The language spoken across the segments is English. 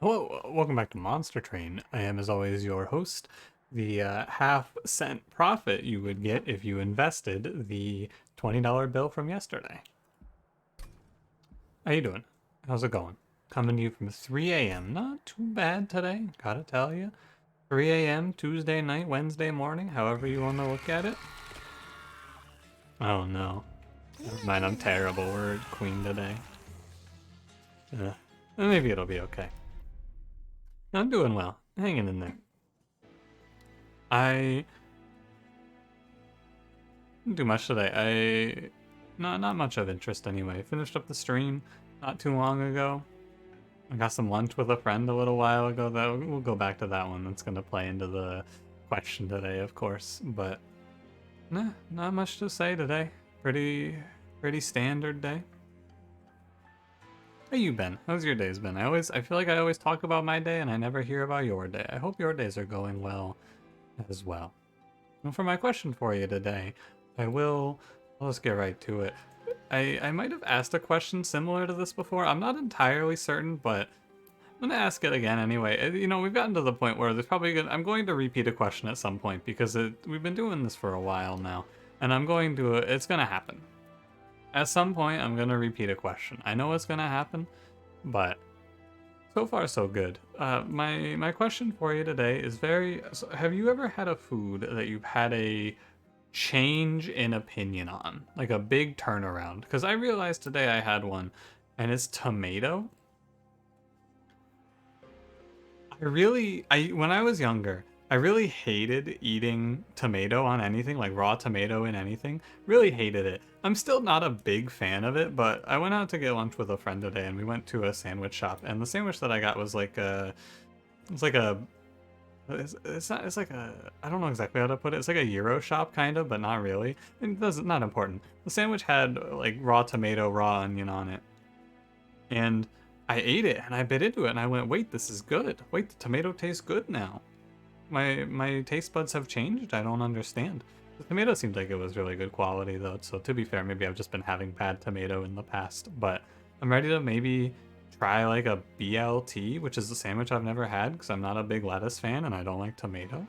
Hello, welcome back to Monster Train. I am, as always, your host. The half-cent profit you would get if you invested the $20 bill from yesterday. How you doing? How's it going? Coming to you from 3 a.m. Not too bad today, gotta tell you. 3 a.m. Tuesday night, Wednesday morning, however you want to look at it. Oh no. Never mind, I'm terrible. We're queen today. Maybe it'll be okay. I'm doing well. Hanging in there. I didn't do much today. Not much of interest anyway. Finished up the stream not too long ago. I got some lunch with a friend a little while ago. That we'll go back to that one. That's gonna play into the question today, of course. But nah, not much to say today. Pretty standard day. How you been? How's your days been? I feel like I always talk about my day and I never hear about your day. I hope your days are going well as well. And for my question for you today, I'll just get right to it. I might have asked a question similar to this before. I'm not entirely certain, but I'm gonna ask it again anyway. You know, we've gotten to the point where I'm going to repeat a question at some point because we've been doing this for a while now, and it's gonna happen. At some point, I'm gonna repeat a question. I know it's gonna happen, but so far so good. My question for you today is have you ever had a food that you've had a change in opinion on? Like a big turnaround? Because I realized today I had one, and it's tomato. When I was younger, I really hated eating tomato on anything, like raw tomato in anything. Really hated it. I'm still not a big fan of it, but I went out to get lunch with a friend today, and we went to a sandwich shop, and the sandwich that I got was like it's like a, it's not, it's like a, I don't know exactly how to put it. It's like a Euro shop kind of, but not really. It doesn't, not important. The sandwich had like raw tomato, raw onion on it, and I ate it, and I bit into it, and I went, wait, this is good. Wait, the tomato tastes good now. My taste buds have changed. I don't understand. The tomato seemed like it was really good quality though, so to be fair, maybe I've just been having bad tomato in the past, but I'm ready to maybe try like a BLT, which is a sandwich I've never had because I'm not a big lettuce fan and I don't like tomato.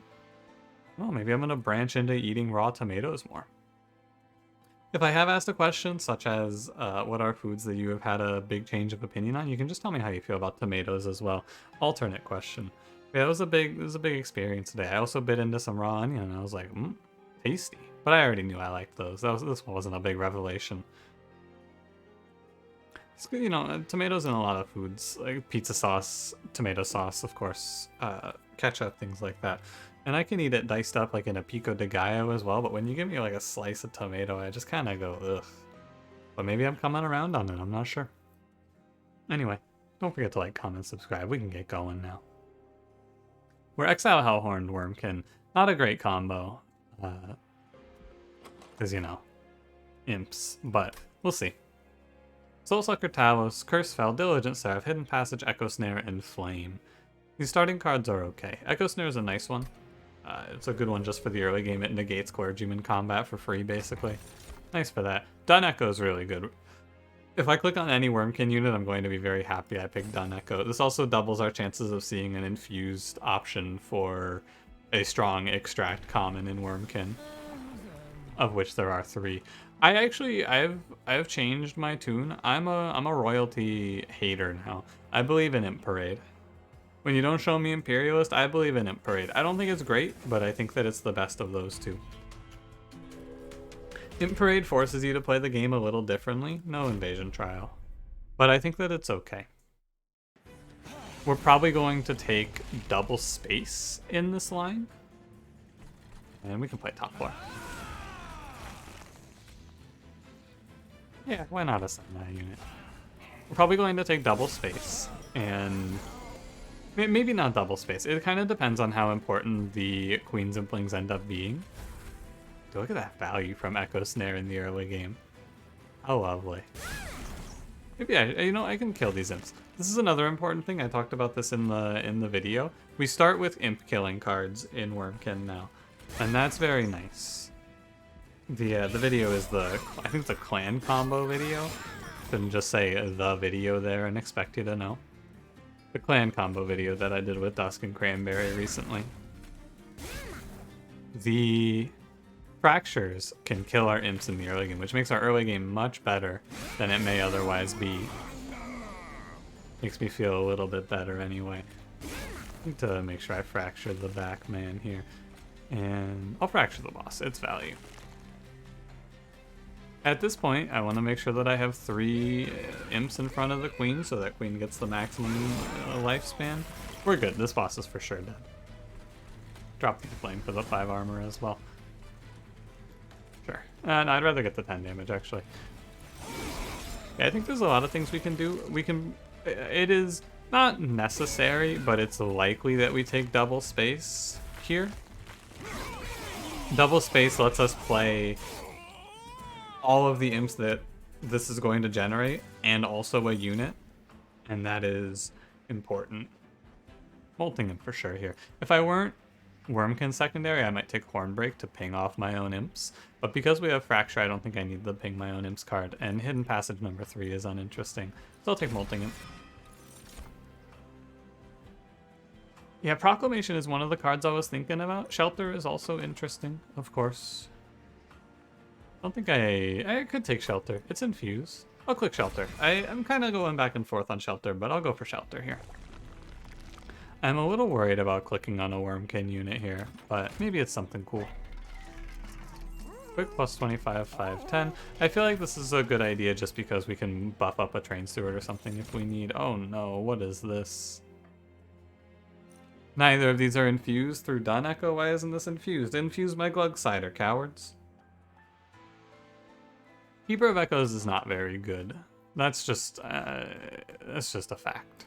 Well, maybe I'm gonna branch into eating raw tomatoes more. If I have asked a question such as what are foods that you have had a big change of opinion on, you can just tell me how you feel about tomatoes as well. Alternate question. Yeah, it was a big experience today. I also bit into some raw onion and I was like, tasty. But I already knew I liked those. This one wasn't a big revelation. It's good, you know, tomatoes in a lot of foods, like pizza sauce, tomato sauce, of course, ketchup, things like that. And I can eat it diced up like in a pico de gallo as well, but when you give me like a slice of tomato, I just kind of go, ugh. But maybe I'm coming around on it, I'm not sure. Anyway, don't forget to like, comment, subscribe. We can get going now. We're Exile Hellhorned Wurmkin. Not a great combo. Because, you know, imps. But we'll see. Soulsucker Talos, Curse Fell, Diligent Seraph, Hidden Passage, Echo Snare, and Flame. These starting cards are okay. Echo Snare is a nice one. It's a good one just for the early game. It negates Clergyman combat for free, basically. Nice for that. Dun Echo is really good. If I click on any Wurmkin unit, I'm going to be very happy I picked Dun Echo. This also doubles our chances of seeing an infused option for a strong extract common in Wurmkin, of which there are 3. I've changed my tune. I'm a royalty hater now. I believe in Imp Parade. When you don't show me Imperialist, I believe in Imp Parade. I don't think it's great, but I think that it's the best of those two. Imp Parade forces you to play the game a little differently. No Invasion Trial. But I think that it's okay. We're probably going to take double space in this line. And we can play top 4. Yeah, why not assign that unit? We're probably going to take double space. And maybe not double space. It kind of depends on how important the Queens and Flings end up being. Look at that value from Echo Snare in the early game. How lovely. Maybe I can kill these imps. This is another important thing. I talked about this in the video. We start with imp killing cards in Wurmkin now, and that's very nice. The video is I think it's a clan combo video. Couldn't just say the video there and expect you to know. the clan combo video that I did with Dusk and Cranberry recently. The fractures can kill our imps in the early game, which makes our early game much better than it may otherwise be. Makes me feel a little bit better anyway. I need to make sure I fracture the back man here. And I'll fracture the boss, it's value. At this point, I want to make sure that I have 3 imps in front of the queen so that queen gets the maximum lifespan. We're good, this boss is for sure dead. Drop the flame for the 5 armor as well. Sure. And I'd rather get the 10 damage, actually. Yeah, I think there's a lot of things we can do. It is not necessary, but it's likely that we take double space here. Double space lets us play all of the imps that this is going to generate, and also a unit, and that is important. Molting Imp for sure here. If I weren't Wurmkin secondary, I might take Hornbreak to ping off my own imps, but because we have Fracture, I don't think I need the ping my own imps card, and Hidden Passage number 3 is uninteresting, so I'll take Molting Imp. Yeah, Proclamation is one of the cards I was thinking about. Shelter is also interesting, of course. I don't think I could take Shelter. It's infused. I'll click Shelter. I'm kind of going back and forth on Shelter, but I'll go for Shelter here. I'm a little worried about clicking on a Wurmkin unit here, but maybe it's something cool. Quick plus 25, 5, 10. I feel like this is a good idea just because we can buff up a Train Steward or something if we need. Oh no, what is this? Neither of these are infused through Dun Echo. Why isn't this infused? Infuse my Glug Cider, cowards. Keeper of Echoes is not very good. That's just a fact.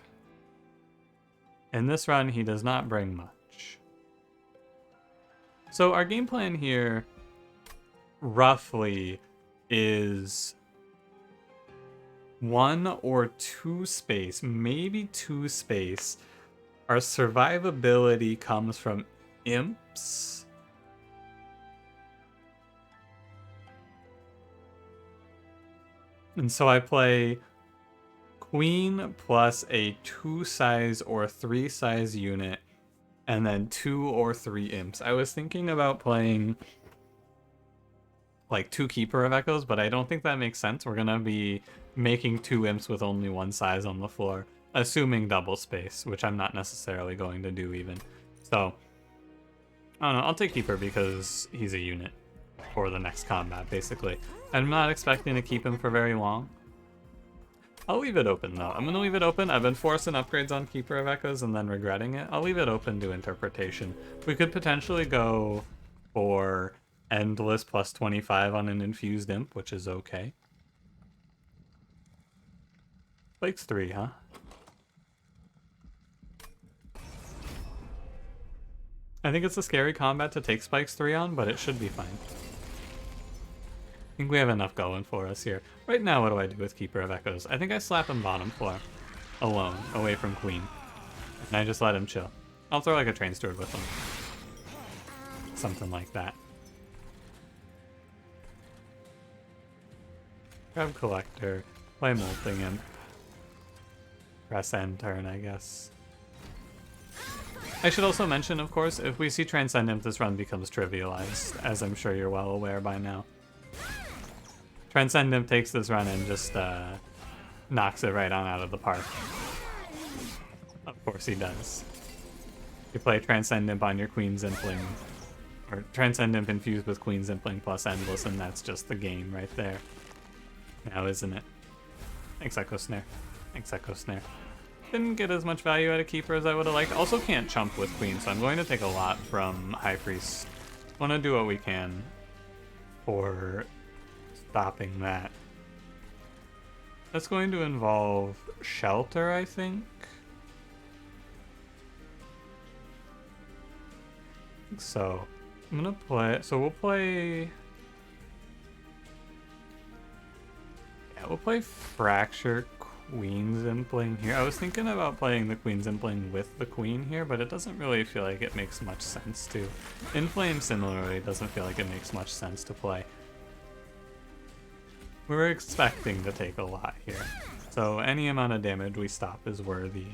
In this run, he does not bring much. So our game plan here, roughly, is 1 or 2 space, maybe 2 space. Our survivability comes from imps. And so I play queen plus a 2 size or 3 size unit, and then 2 or 3 imps. I was thinking about playing like 2 Keeper of Echoes, but I don't think that makes sense. We're gonna be making 2 imps with only 1 size on the floor, assuming double space, which I'm not necessarily going to do even. So, I don't know, I'll take Keeper because he's a unit for the next combat, basically. I'm not expecting to keep him for very long. I'll leave it open, though. I'm going to leave it open. I've been forcing upgrades on Keeper of Echoes and then regretting it. I'll leave it open to interpretation. We could potentially go for Endless plus 25 on an infused imp, which is okay. Spikes 3, huh? I think it's a scary combat to take Spikes 3 on, but it should be fine. I think we have enough going for us here. Right now, what do I do with Keeper of Echoes? I think I slap him bottom floor. Alone, away from Queen. And I just let him chill. I'll throw like a Train Steward with him. Something like that. Grab Collector, play Molting Imp. Press end turn, I guess. I should also mention, of course, if we see Transcendimp, this run becomes trivialized, as I'm sure you're well aware by now. Transcendimp takes this run and just knocks it right on out of the park. Of course he does. You play Transcendimp on your Queen Zimpling, or Transcendimp infused with Queen Zimpling plus Endless, and that's just the game right there. Now, isn't it? Thanks, Echo Snare. Thanks, Echo Snare. Didn't get as much value out of Keeper as I would have liked. Also can't chump with Queen, so I'm going to take a lot from High Priest. Want to do what we can for stopping that. That's going to involve Shelter, I think. So, I'm gonna play, so we'll play, yeah, we'll play Fracture Queen Zimpling here. I was thinking about playing the Queen Zimpling with the Queen here, but it doesn't really feel like it makes much sense to. Inflame similarly doesn't feel like it makes much sense to play. We were expecting to take a lot here, so any amount of damage we stop is worthy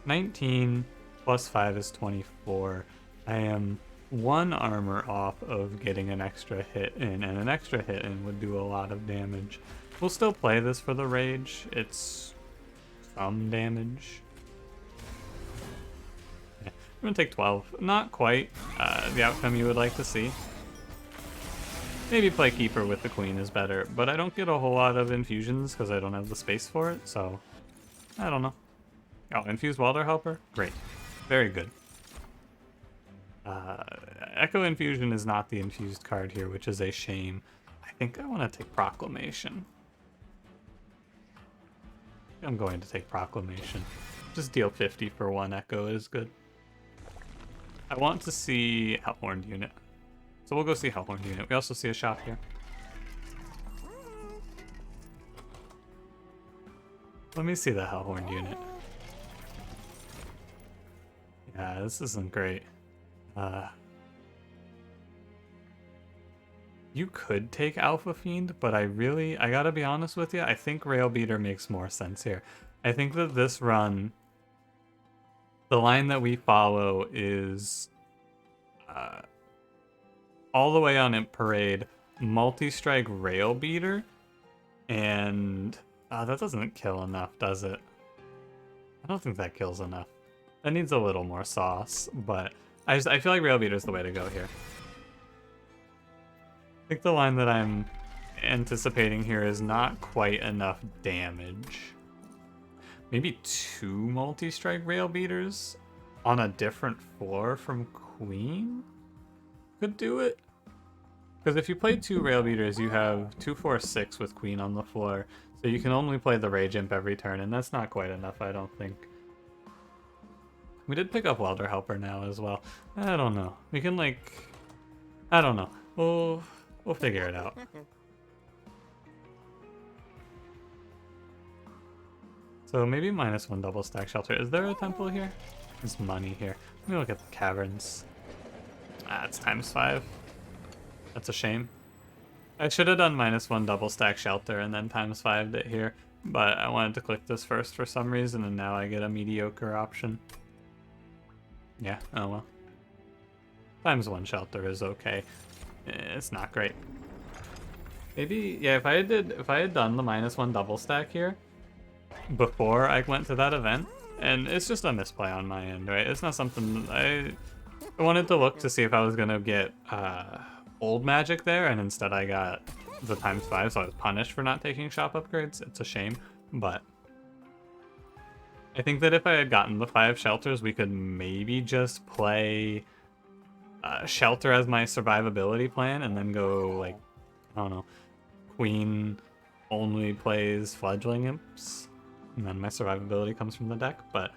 19 plus 5 is 24. I am 1 armor off of getting an extra hit in, and an extra hit in would do a lot of damage. We'll still play this for the rage. It's some damage. Yeah, I'm gonna take 12. Not quite the outcome you would like to see. Maybe play Keeper with the Queen is better, but I don't get a whole lot of infusions because I don't have the space for it, so I don't know. Oh, Infused Welder Helper? Great. Very good. Echo Infusion is not the infused card here, which is a shame. I think I want to take Proclamation. I'm going to take Proclamation. Just deal 50 for 1 Echo is good. I want to see Hellhorned unit. So we'll go see Hellhorned unit. We also see a shop here. Let me see the Hellhorned unit. Yeah, this isn't great. You could take Alpha Fiend, but I gotta be honest with you, I think Rail Beater makes more sense here. I think that this run, the line that we follow is all the way on Imp Parade, multi-strike Rail Beater, and that doesn't kill enough, does it? I don't think that kills enough. That needs a little more sauce, but I feel like Rail Beater is the way to go here. I think the line that I'm anticipating here is not quite enough damage. Maybe 2 multi-strike Rail Beaters on a different floor from Queen could do it. Because if you play 2 Rail Beaters, you have 2, 4, 6 with Queen on the floor. So you can only play the Rage Imp every turn, and that's not quite enough, I don't think. We did pick up Welder Helper now as well. I don't know. We can I don't know. We'll figure it out. So maybe -1 double stack shelter. Is there a temple here? There's money here. Let me look at the caverns. It's ×5. That's a shame. I should have done -1 double stack shelter and then ×5'd it here, but I wanted to click this first for some reason, and now I get a mediocre option. Yeah, oh well. ×1 shelter is okay. It's not great. Maybe, yeah, if I had done the -1 double stack here before I went to that event, and it's just a misplay on my end, right? It's not something I wanted to look to see if I was gonna get old magic there, and instead I got the ×5, so I was punished for not taking shop upgrades. It's a shame, but I think that if I had gotten the 5 shelters, we could maybe just play shelter as my survivability plan, and then go like, I don't know, Queen only plays fledgling imps, and then my survivability comes from the deck. But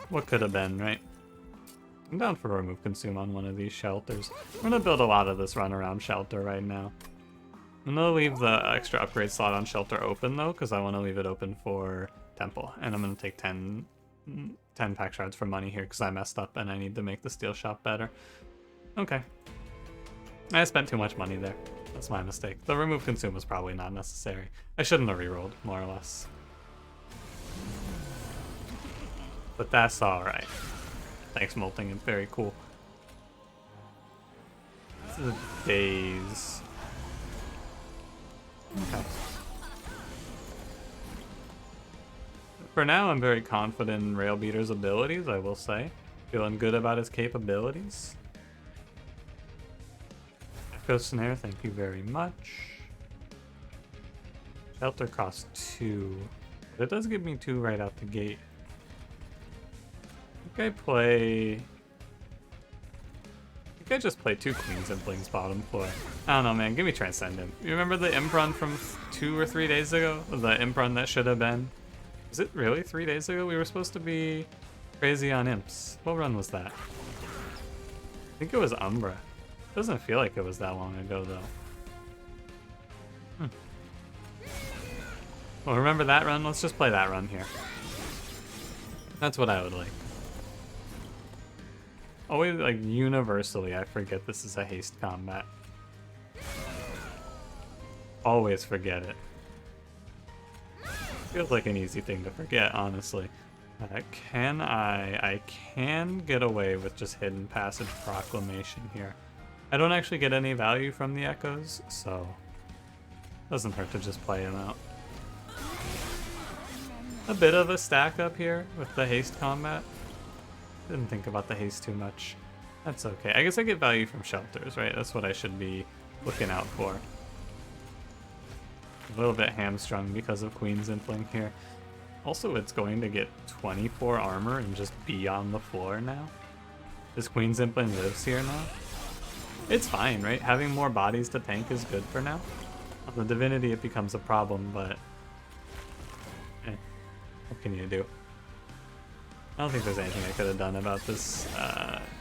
what could have been, right? I'm down for remove consume on one of these shelters. I'm gonna build a lot of this run around shelter right now. I'm gonna leave the extra upgrade slot on shelter open though, because I want to leave it open for temple, and I'm gonna take 10 pack shards for money here because I messed up and I need to make the steel shop better. Okay. I spent too much money there. That's my mistake. The remove consume was probably not necessary. I shouldn't have rerolled, more or less. But that's alright. Thanks, Molting. It's very cool. This is a daze. Okay. For now, I'm very confident in Rail Beater's abilities, I will say. Feeling good about his capabilities. Echo Snare, thank you very much. Shelter costs 2. But it does give me 2 right out the gate. I think I just play 2 Queens and Bling's bottom floor. I don't know, man. Give me Transcendimp. You remember the imp run from 2 or 3 days ago? The imp run that should have been? Was it really 3 days ago? We were supposed to be crazy on imps. What run was that? I think it was Umbra. Doesn't feel like it was that long ago, though. Well, remember that run? Let's just play that run here. That's what I would like. Always, like, universally, I forget this is a haste combat. Always forget it. Feels like an easy thing to forget, honestly. Can I can get away with just hidden passage proclamation here. I don't actually get any value from the echoes, so doesn't hurt to just play them out. A bit of a stack up here with the haste combat. Didn't think about the haste too much. That's okay. I guess I get value from shelters, right? That's what I should be looking out for. A little bit hamstrung because of Queen's Impling here. Also, it's going to get 24 armor and just be on the floor now. This Queen's Impling lives here now. It's fine, right? Having more bodies to tank is good for now. On the Divinity, it becomes a problem, but what can you do? I don't think there's anything I could have done about this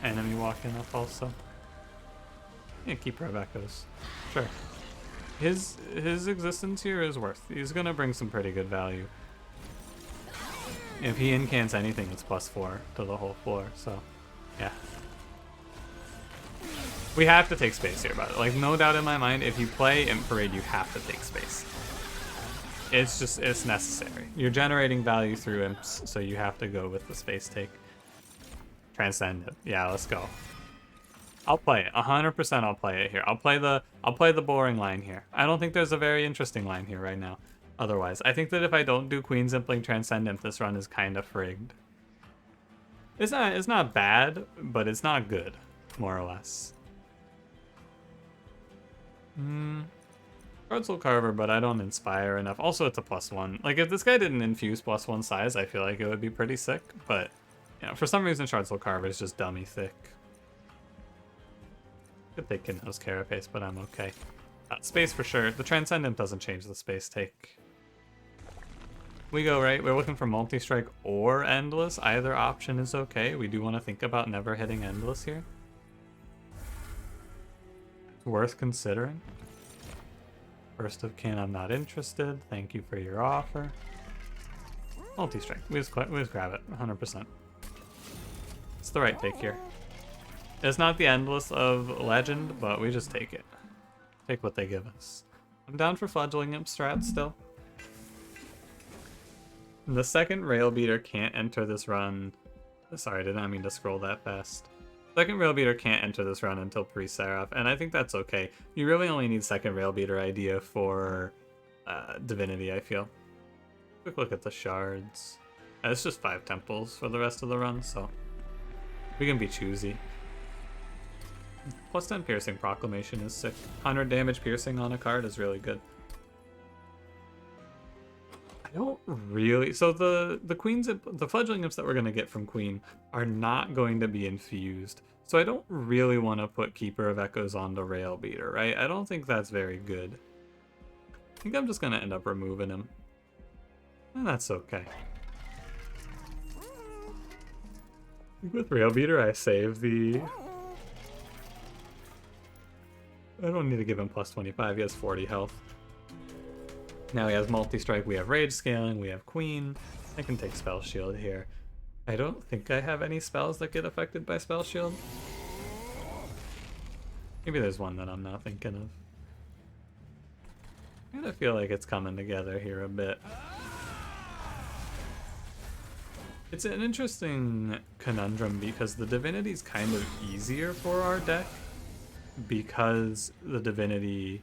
enemy walking up also. Yeah, Keeper of Echoes. Sure. His existence here is worth. He's gonna bring some pretty good value. If he incants anything, it's +4 to the whole floor, so yeah. We have to take space here, but like no doubt in my mind, if you play Imp Parade, you have to take space. It's necessary. You're generating value through imps, so you have to go with the space take. Transcendent. Yeah, let's go. I'll play it. 100% I'll play it here. I'll play the boring line here. I don't think there's a very interesting line here right now. Otherwise, I think that if I don't do Queen's Impling Transcendent, this run is kind of frigged. It's not bad, but it's not good, more or less. Soul Carver, but I don't inspire enough. Also, it's a +1. Like, if this guy didn't infuse +1 size, I feel like it would be pretty sick. But, you know, for some reason, Soul Carver is just dummy thick. Could take Kinho's Carapace, but I'm okay. Space for sure. The Transcendent doesn't change the space take. We go, right? We're looking for multi-strike or endless. Either option is okay. We do want to think about never hitting endless here. It's worth considering. First of kin, I'm not interested. Thank you for your offer. Multi-strike. We just grab it, 100%. It's the right take here. It's not the endless of legend, but we just take it. Take what they give us. I'm down for fledgling imp strat still. The second rail beater can't enter this run. Sorry, I did not mean to scroll that fast. Second rail beater can't enter this run until pre-Seraph, and I think that's okay. You really only need second rail beater idea for Divinity, I feel. Quick look at the shards. It's just 5 temples for the rest of the run, so we can be choosy. +10 piercing proclamation is sick. 100 damage piercing on a card is really good. I don't really... So the Queen's... The fledgling imps that we're going to get from Queen are not going to be infused. So I don't really want to put Keeper of Echoes on the Rail Beater, right? I don't think that's very good. I think I'm just going to end up removing him. And that's okay. With Rail Beater, I save the... I don't need to give him +25, he has 40 health. Now he has multi-strike, we have rage scaling, we have queen. I can take spell shield here. I don't think I have any spells that get affected by spell shield. Maybe there's one that I'm not thinking of. I kind of feel like it's coming together here a bit. It's an interesting conundrum because the Divinity's kind of easier for our deck because the Divinity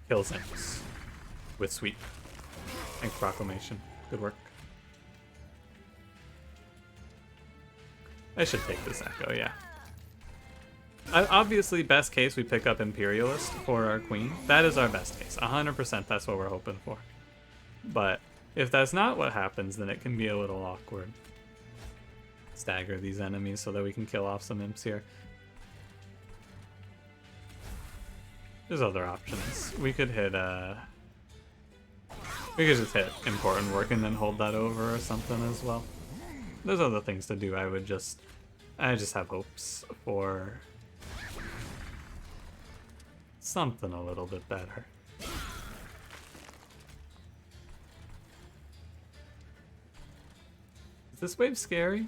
kills imps with sweep. Thanks, Proclamation. Good work. I should take this Echo, yeah. Obviously, best case, we pick up Imperialist for our Queen. That is our best case. 100% that's what we're hoping for. But if that's not what happens, then it can be a little awkward. Stagger these enemies so that we can kill off some imps here. There's other options. We could hit, we could just hit Important Work and then hold that over or something as well. There's other things to do. I just have hopes for something a little bit better. Is this wave scary?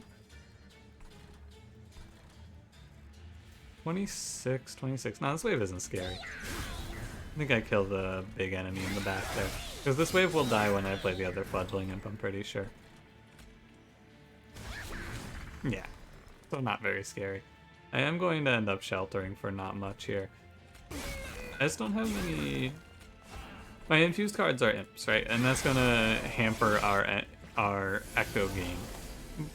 26. No, this wave isn't scary. I think I killed the big enemy in the back there. Because this wave will die when I play the other fledgling imp, I'm pretty sure. Yeah, so not very scary. I am going to end up sheltering for not much here. I just don't have any... My infused cards are imps, right? And that's gonna hamper our echo game.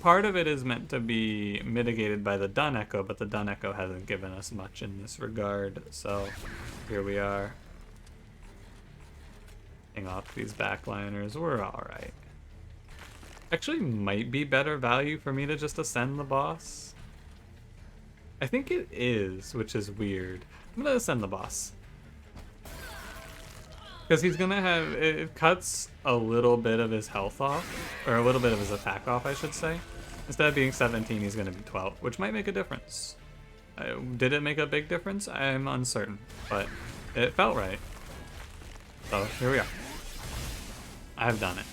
Part of it is meant to be mitigated by the dun echo, but the dun echo hasn't given us much in this regard, so here we are. Hang off these backliners, we're alright. Actually might be better value for me to just ascend the boss. I think it is, which is weird. I'm gonna ascend the boss. Because he's gonna have, it cuts a little bit of his health off, or a little bit of his attack off, I should say. Instead of being 17, he's gonna be 12, which might make a difference. Did it make a big difference? I'm uncertain, but it felt right. So here we are. I've done it.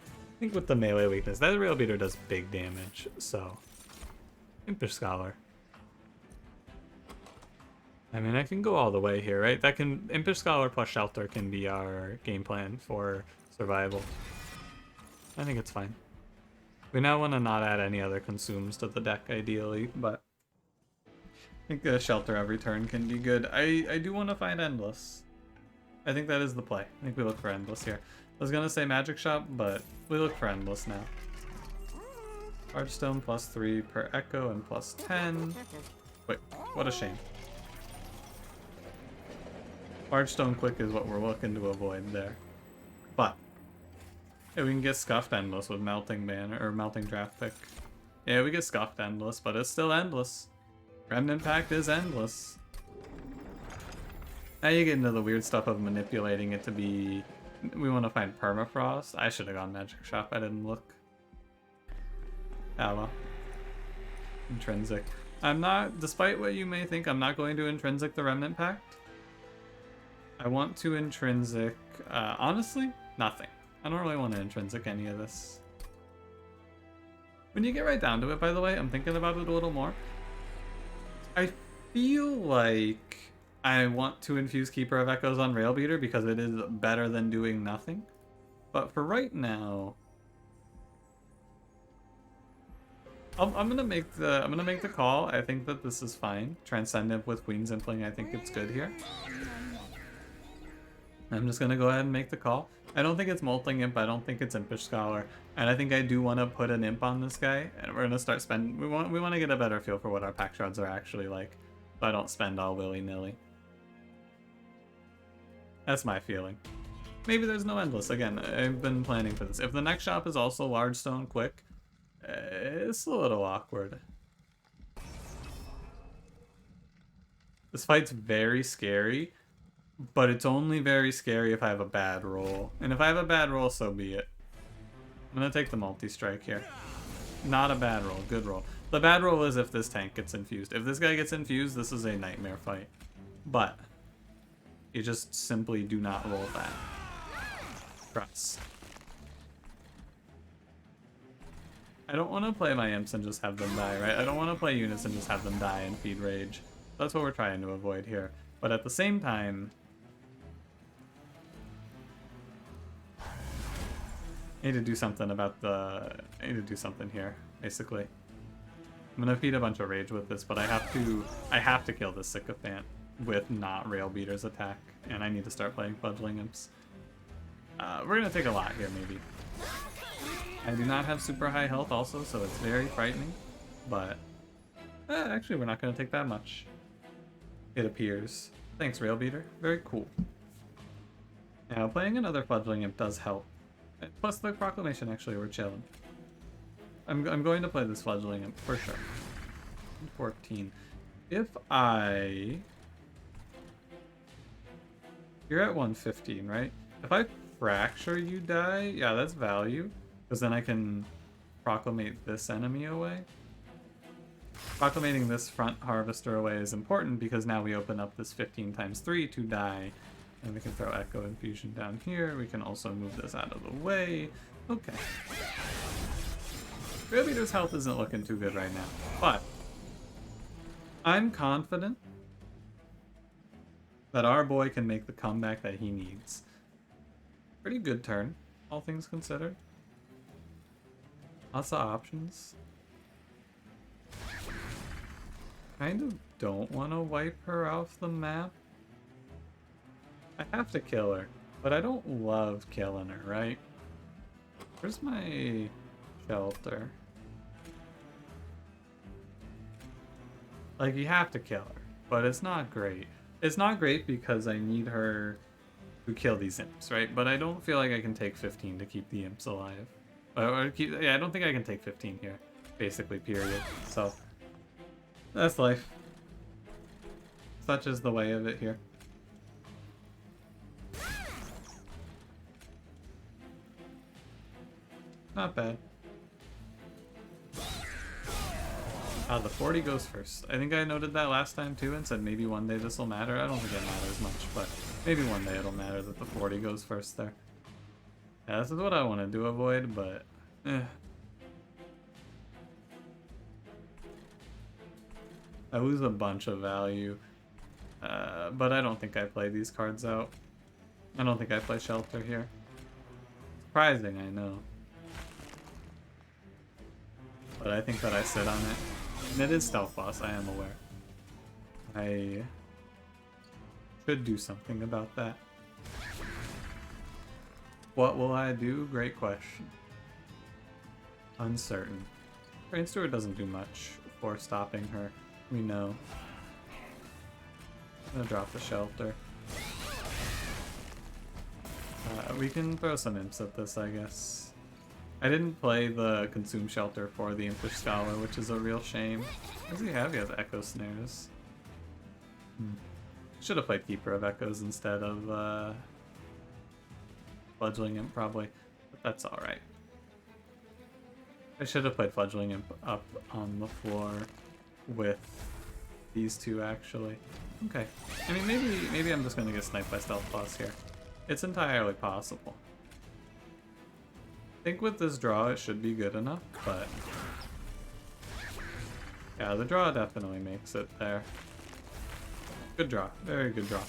I think with the melee weakness, that rail beater does big damage, so. Impish Scholar. I mean, I can go all the way here, right? That can, Impish Scholar plus Shelter can be our game plan for survival. I think it's fine. We now want to not add any other consumes to the deck, ideally, but I think the Shelter every turn can be good. I do want to find Endless. I think that is the play. I think we look for Endless here. I was gonna say Magic Shop, but we look for Endless now. Archstone plus 3 per echo and plus 10. Wait, what a shame. Archstone quick is what we're looking to avoid there. But yeah, we can get Scuffed Endless with Melting Banner or Melting Draft Pick. Yeah, we get Scuffed Endless, but it's still endless. Remnant Pact is endless. Now you get into the weird stuff of manipulating it to be... We want to find Permafrost. I should have gone Magic Shop. I didn't look. Ah well. Intrinsic. I'm not, despite what you may think, I'm not going to Intrinsic the Remnant Pact. I want to Intrinsic, honestly, nothing. I don't really want to Intrinsic any of this. When you get right down to it, by the way, I'm thinking about it a little more. I feel like I want to infuse Keeper of Echoes on Railbeater because it is better than doing nothing. But for right now, I'm gonna make the call. I think that this is fine. Transcendimp with Queen's Impling, I think it's good here. I'm just gonna go ahead and make the call. I don't think it's Molting Imp, I don't think it's Impish Scholar, and I think I do want to put an Imp on this guy, and we're gonna start spending. We want to get a better feel for what our pack shards are actually like, so I don't spend all willy-nilly. That's my feeling. Maybe there's no Endless. Again, I've been planning for this. If the next shop is also Large Stone Quick, it's a little awkward. This fight's very scary, but it's only very scary if I have a bad roll. And if I have a bad roll, so be it. I'm gonna take the multi-strike here. Not a bad roll, good roll. The bad roll is if this tank gets infused. If this guy gets infused, this is a nightmare fight. But you just simply do not roll that. Trust. I don't want to play my imps and just have them die, right? I don't want to play units and just have them die and feed rage. That's what we're trying to avoid here. But at the same time, I need to do something about the... I need to do something here, basically. I'm gonna feed a bunch of rage with this, but I have to kill this Sycophant with not Railbeater's attack, and I need to start playing Fudgling Imps. We're gonna take a lot here, maybe. I do not have super high health also, so it's very frightening, but actually we're not gonna take that much. It appears. Thanks, Railbeater. Very cool. Now, playing another Fudgling Imp does help. Plus the Proclamation, actually, we're chilling. I'm going to play this Fledgling Imp for sure. 14. If I... You're at 115, right? If I fracture you die, yeah, that's value. Because then I can proclamate this enemy away. Proclamating this front harvester away is important because now we open up this 15 times 3 to die. And we can throw Echo Infusion down here. We can also move this out of the way. Okay. Railbeater's health isn't looking too good right now, but I'm confident that our boy can make the comeback that he needs. Pretty good turn, all things considered. Lots of options. Kind of don't want to wipe her off the map. I have to kill her, but I don't love killing her, right? Where's my shelter? Like, you have to kill her, but it's not great. It's not great because I need her to kill these imps, right? But I don't feel like I can take 15 to keep the imps alive. Yeah, I don't think I can take 15 here, basically, period. So, that's life. Such is the way of it here. Not bad. The 40 goes first. I think I noted that last time too and said maybe one day this will matter. I don't think it matters much, but maybe one day it'll matter that the 40 goes first there. Yeah, this is what I wanted to avoid, but I lose a bunch of value, but I don't think I play these cards out. I don't think I play Shelter here. Surprising, I know. But I think that I sit on it. And it is Stealth Boss, I am aware. I should do something about that. What will I do? Great question. Uncertain. Train Steward doesn't do much for stopping her. We know. I'm gonna drop the Shelter. We can throw some imps at this, I guess. I didn't play the Consume Shelter for the Impish Scholar, which is a real shame. What does he have? He has Echo Snares. Should have played Keeper of Echoes instead of Fledgling Imp, probably. But that's alright. I should have played Fledgling Imp up on the floor with these two, actually. Okay. I mean, maybe I'm just going to get sniped by Stealth Boss here. It's entirely possible. I think with this draw it should be good enough, but yeah, the draw definitely makes it there. Good draw. Very good draw.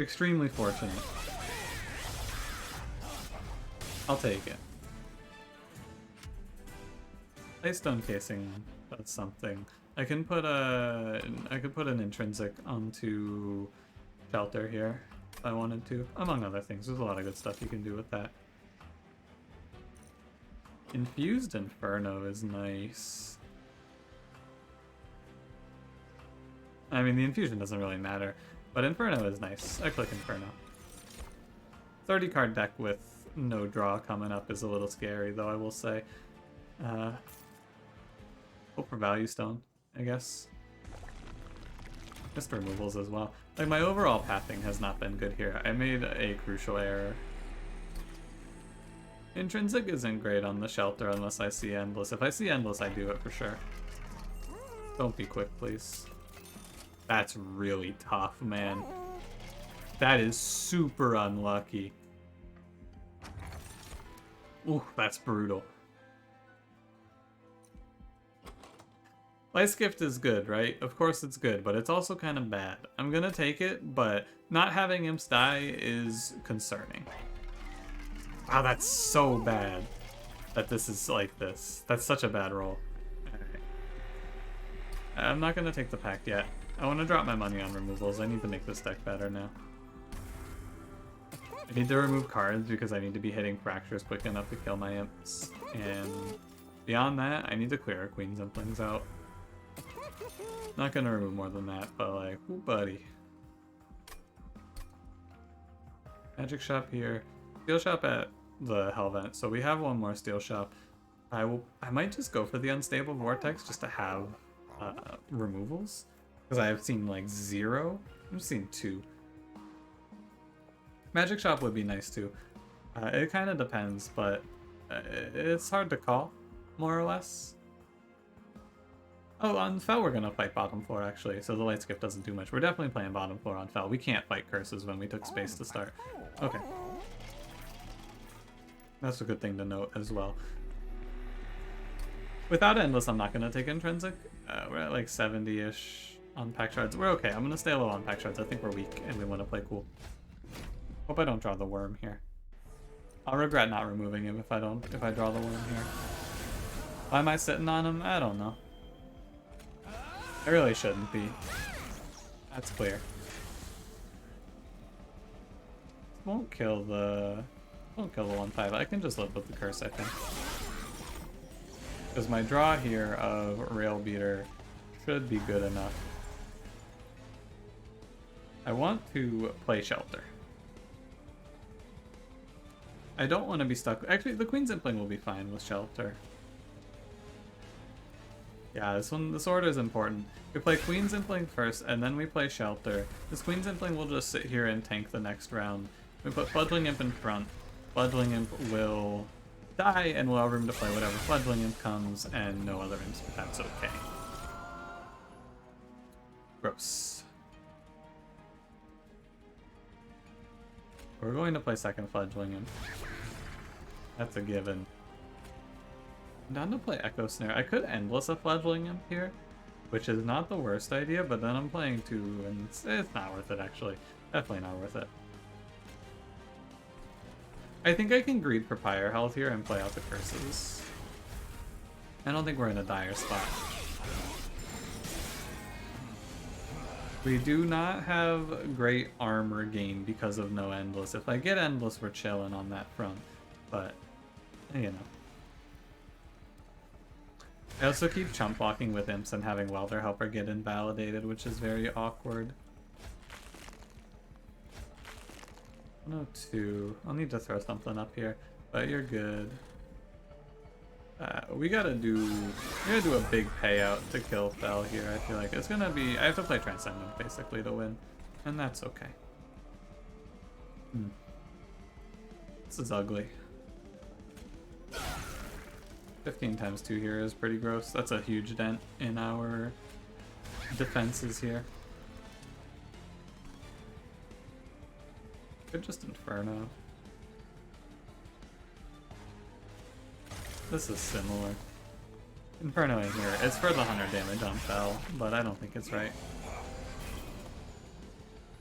Extremely fortunate. I'll take it. Playstone casing does something. I could put an intrinsic onto Shelter here if I wanted to, among other things. There's a lot of good stuff you can do with that. Infused Inferno is nice. I mean, the infusion doesn't really matter, but Inferno is nice. I click Inferno. 30 card deck with no draw coming up is a little scary, though, I will say. Hope for Value Stone, I guess. Just removals as well. Like, my overall pathing has not been good here. I made a crucial error. Intrinsic isn't great on the Shelter unless I see Endless. If I see Endless, I do it for sure. Don't be quick, please. That's really tough, man. That is super unlucky. Ooh, that's brutal. Lice Gift is good, right? Of course it's good, but it's also kind of bad. I'm gonna take it, but not having imps die is concerning. Wow, that's so bad that this is like this. That's such a bad roll. Alright. I'm not gonna take the pact yet. I want to drop my money on removals. I need to make this deck better now. I need to remove cards because I need to be hitting Fractures quick enough to kill my imps. And beyond that, I need to clear our Queen's Implings out. Not gonna remove more than that, but like, ooh buddy. Magic Shop here. Steel Shop at the Hellvent, so we have one more Steel Shop. I might just go for the Unstable Vortex just to have removals. Because I have seen like 0. I've seen 2. Magic Shop would be nice too. It kind of depends, but it's hard to call, more or less. Oh, on Fel we're gonna fight bottom floor actually, so the Light Skip doesn't do much. We're definitely playing bottom floor on Fel. We can't fight curses when we took space to start. Okay. That's a good thing to note as well. Without Endless, I'm not gonna take Intrinsic. We're at like 70-ish. On pack shards. We're okay. I'm gonna stay low on pack shards. I think we're weak and we want to play cool. Hope I don't draw the worm here. I'll regret not removing him if I draw the worm here. Why am I sitting on him? I don't know. I really shouldn't be. That's clear. Won't kill the 1/5. I can just live with the curse, I think. Because my draw here of Rail Beater should be good enough. I want to play Shelter. I don't want to be stuck. Actually, the Queen's Impling will be fine with Shelter. Yeah, this order is important. We play Queen's Impling first, and then we play Shelter. This Queen's Impling will just sit here and tank the next round. We put Fledgling Imp in front. Fledgling Imp will die, and we'll have room to play whatever Fledgling Imp comes, and no other imps, but that's okay. Gross. We're going to play second Fledgling Imp. That's a given. I'm down to play Echo Snare. I could Endless a Fledgling Imp here, which is not the worst idea, but then I'm playing 2, and it's not worth it, actually. Definitely not worth it. I think I can greed for Pyre Health here and play out the curses. I don't think we're in a dire spot. We do not have great armor gain because of no Endless. If I get Endless, we're chilling on that front, but, you know. I also keep chump blocking with imps and having Welder Helper get invalidated, which is very awkward. 102. I'll need to throw something up here, but you're good. We gotta do a big payout to kill Fel here. I feel like it's gonna be. I have to play Transcendent basically to win, and that's okay. This is ugly. 15 times 2 here is pretty gross. That's a huge dent in our defenses here. Could just Inferno. This is similar. Inferno in here. It's for the 100 damage on Fel, but I don't think it's right.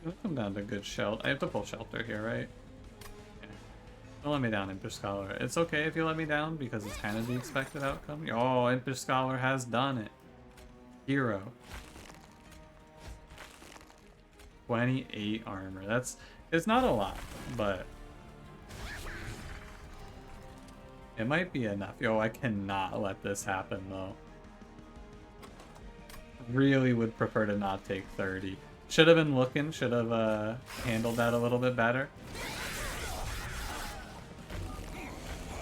It'll come down to good Shelter. I have to pull Shelter here, right? Yeah. Don't let me down, Impish Scholar. It's okay if you let me down because it's kind of the expected outcome. Oh, Impish Scholar has done it. Hero. 28 armor. It's not a lot, but it might be enough. Yo, I cannot let this happen, though. Really would prefer to not take 30. Should have been looking, should have handled that a little bit better.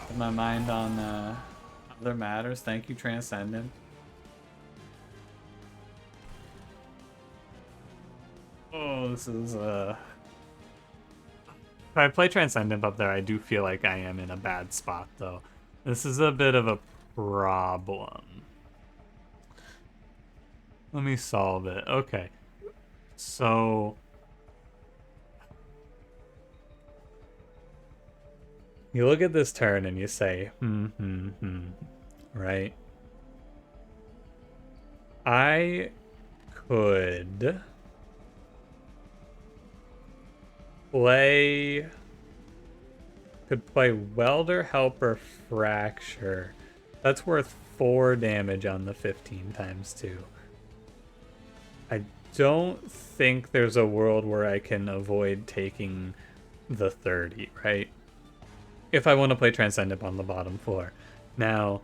Put my mind on other matters. Thank you, Transcendent. Oh, this is if I play Transcendent up there, I do feel like I am in a bad spot, though. This is a bit of a problem. Let me solve it. Okay. So you look at this turn and you say, right? I could play Welder Helper Fracture. That's worth 4 damage on the 15 times 2. I don't think there's a world where I can avoid taking the 30, right? If I want to play Transcendent on the bottom floor. Now,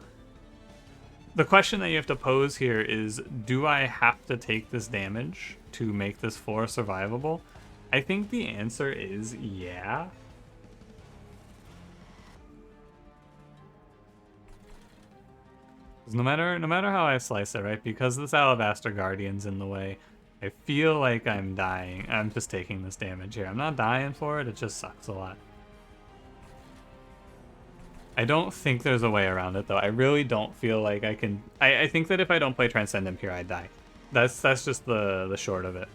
the question that you have to pose here is, do I have to take this damage to make this floor survivable? I think the answer is yeah. No matter how I slice it, right? Because this Alabaster Guardian's in the way, I feel like I'm dying. I'm just taking this damage here. I'm not dying for it, it just sucks a lot. I don't think there's a way around it, though. I really don't feel like I can... I think that if I don't play Transcendent here, I die. That's just the short of it.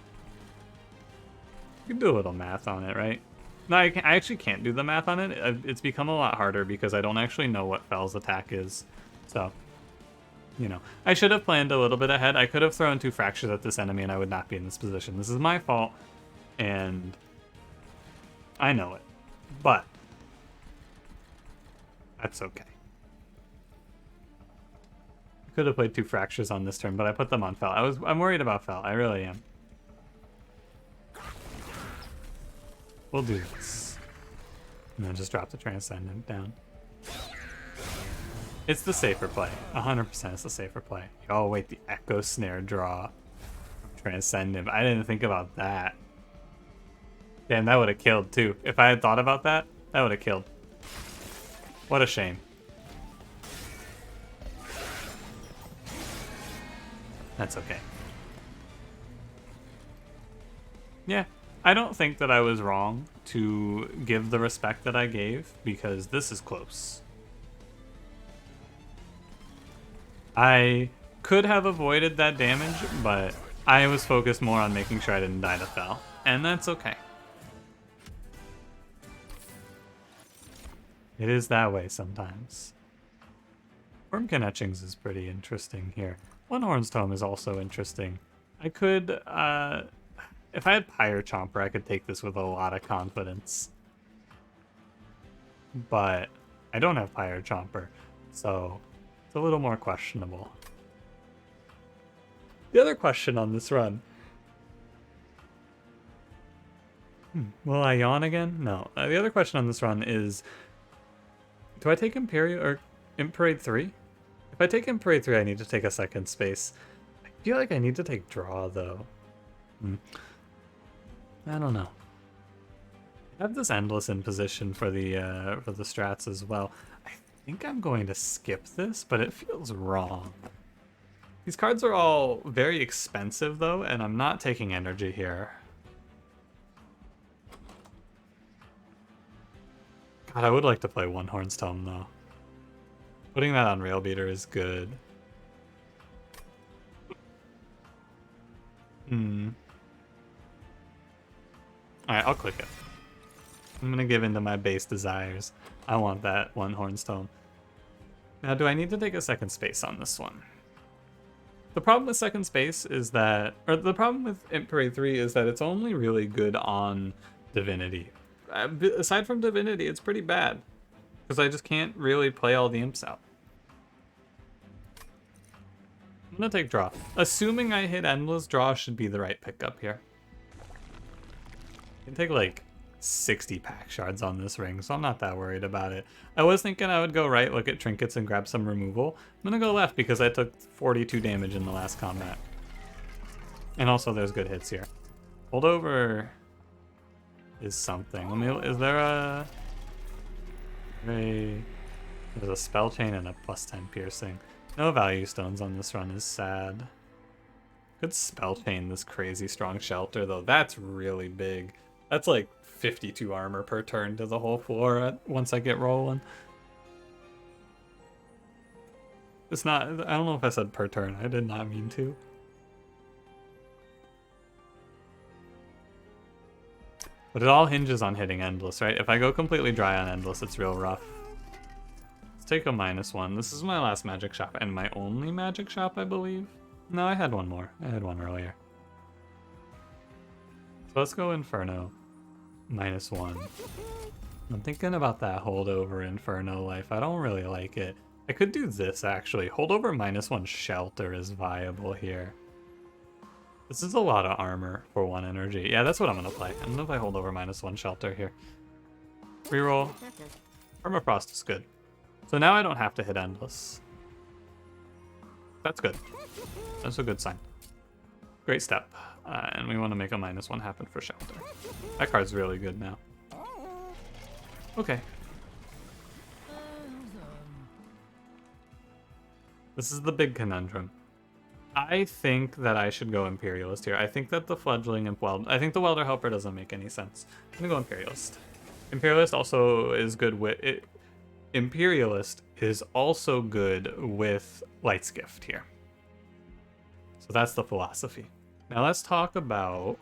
You can do a little math on it, right? No, I actually can't do the math on it. It's become a lot harder because I don't actually know what Fel's attack is. So, you know. I should have planned a little bit ahead. I could have thrown 2 fractures at this enemy and I would not be in this position. This is my fault, and I know it. But that's okay. Could have played 2 fractures on this turn, but I put them on Fel. I'm worried about Fel. I really am. We'll do this. And then just drop the transcendent down. It's the safer play. 100% it's the safer play. Oh wait, the echo snare draw. Transcendimp. I didn't think about that. Damn, that would have killed too. If I had thought about that, that would have killed. What a shame. That's okay. Yeah, I don't think that I was wrong to give the respect that I gave, because this is close. I could have avoided that damage, but I was focused more on making sure I didn't die to Fel, and that's okay. It is that way sometimes. Wurmkin etchings is pretty interesting here. Hellhorned Tome is also interesting. I could, if I had Pyre Chomper, I could take this with a lot of confidence. But I don't have Pyre Chomper, so it's a little more questionable. The other question on this run. Will I yawn again? No. The other question on this run is, do I take Imperial or Imp Parade 3? If I take Imp Parade 3, I need to take a second space. I feel like I need to take Draw, though. I don't know. I have this Endless in position for the strats as well. I think I'm going to skip this, but it feels wrong. These cards are all very expensive, though, and I'm not taking energy here. God, I would like to play Hellhorned Tome, though. Putting that on Rail Beater is good. Alright, I'll click it. I'm gonna give in to my base desires. I want that Hellhorned Tome. Now, do I need to take a second space on this one? The problem with second space is that, or the problem with Imp Parade 3 is that it's only really good on Divinity. Aside from Divinity, it's pretty bad, because I just can't really play all the imps out. I'm gonna take Draw. Assuming I hit Endless, Draw should be the right pickup here. I can take like 60 pack shards on this ring, so I'm not that worried about it. I was thinking I would go right, look at trinkets, and grab some removal. I'm gonna go left because I took 42 damage in the last combat. And also there's good hits here. Holdover is something. Is there a... There's a spell chain and a +10 piercing. No value stones on this run is sad. Could spell chain this crazy strong shelter though. That's really big. That's like 52 armor per turn to the whole floor once I get rolling. It's not, I don't know if I said per turn. I did not mean to. But it all hinges on hitting Endless, right? If I go completely dry on Endless, it's real rough. Let's take a -1. This is my last magic shop and my only magic shop, I believe. No, I had one more. I had one earlier. So let's go Inferno. -1. I'm thinking about that holdover Inferno life. I don't really like it. I could do this actually. Holdover -1 shelter is viable here. This is a lot of armor for 1 energy. Yeah, that's what I'm gonna play. I'm gonna play holdover -1 shelter here. Reroll. Permafrost is good. So now I don't have to hit Endless. That's good. That's a good sign. Great step. And we want to make a -1 happen for shelter. That card's really good now. Okay. This is the big conundrum. I think that I should go Imperialist here. I think that the Fledgling and I think the Welder Helper doesn't make any sense. I'm gonna go Imperialist. Imperialist also is good with it. Imperialist is also good with Light's Gift here. So that's the philosophy. Now let's talk about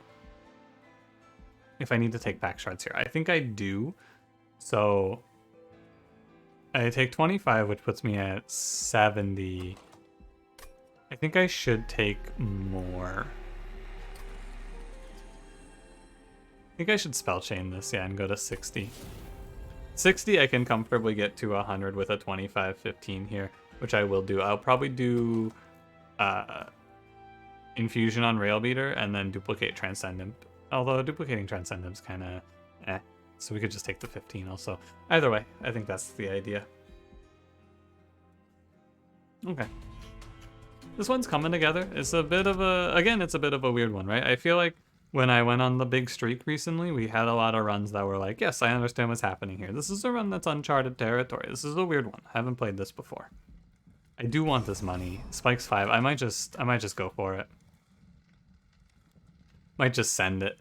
if I need to take back shards here. I think I do. So I take 25, which puts me at 70. I think I should take more. I think I should spell chain this, yeah, and go to 60. 60, I can comfortably get to 100 with a 25-15 here. which I will do. I'll probably do Infusion on Railbeater and then duplicate Transcendimp. Although duplicating Transcendimp's kind of so we could just take the 15 also. Either way, I think that's the idea. Okay. This one's coming together. It's a bit of a weird one, right? I feel like when I went on the big streak recently, we had a lot of runs that were like, yes, I understand what's happening here. This is a run that's uncharted territory. This is a weird one. I haven't played this before. I do want this money. Spike's 5. I might just go for it. Might just send it.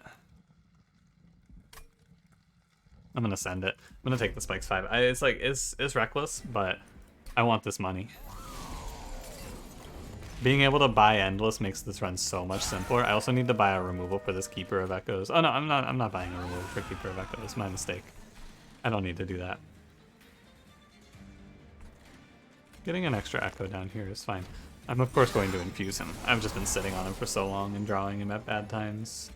I'm gonna send it. I'm gonna take the Spike's 5. It's reckless, but I want this money. Being able to buy Endless makes this run so much simpler. I also need to buy a removal for this Keeper of Echoes. Oh no, I'm not buying a removal for Keeper of Echoes. My mistake. I don't need to do that. Getting an extra Echo down here is fine. I'm of course going to infuse him. I've just been sitting on him for so long and drawing him at bad times.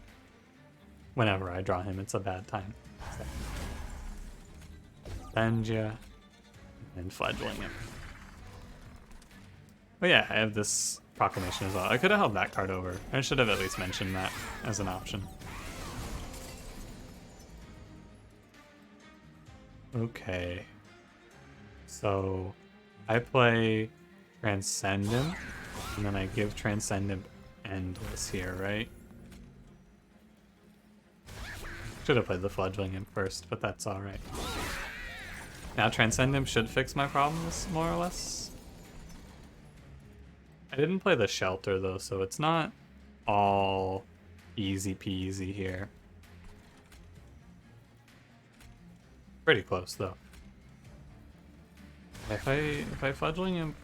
Whenever I draw him, it's a bad time. So. Benja and fledgling him. But yeah, I have this proclamation as well. I could have held that card over. I should have at least mentioned that as an option. Okay. So I play Transcendimp, and then I give Transcendimp Endless here, right? Should have played the fledgling in first, but that's alright. Now Transcendimp should fix my problems, more or less. I didn't play the shelter though, so it's not all easy peasy here. Pretty close though. If I fledgling him,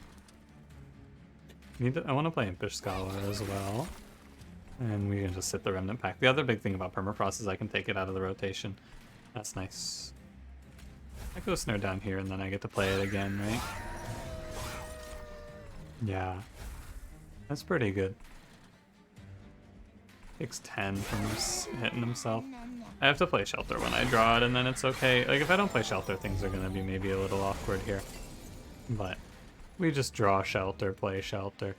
I want to play Impish Scholar as well, and we can just sit the Remnant Pack. The other big thing about Permafrost is I can take it out of the rotation. That's nice. I go Snare down here, and then I get to play it again, right? Yeah. That's pretty good. Takes 10 from hitting himself. I have to play Shelter when I draw it, and then it's okay. Like, if I don't play Shelter, things are going to be maybe a little awkward here. But we just draw Shelter, play Shelter.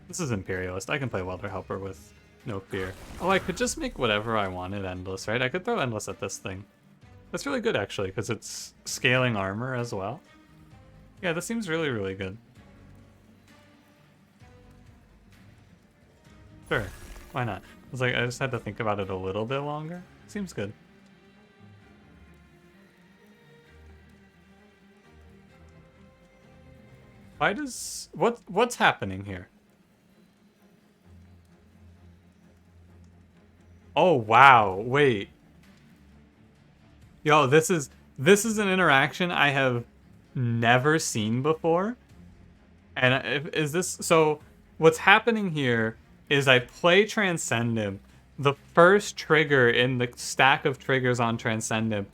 This is Imperialist. I can play Welder Helper with no fear. Oh, I could just make whatever I wanted Endless, right? I could throw Endless at this thing. That's really good, actually, because it's scaling armor as well. Yeah, this seems really, really good. Sure, why not? I just had to think about it a little bit longer. Seems good. Why does... What's happening here? Oh, wow, wait. Yo, this is an interaction I have never seen before. And is this... So, what's happening here is I play Transcendimp. The first trigger in the stack of triggers on Transcendimp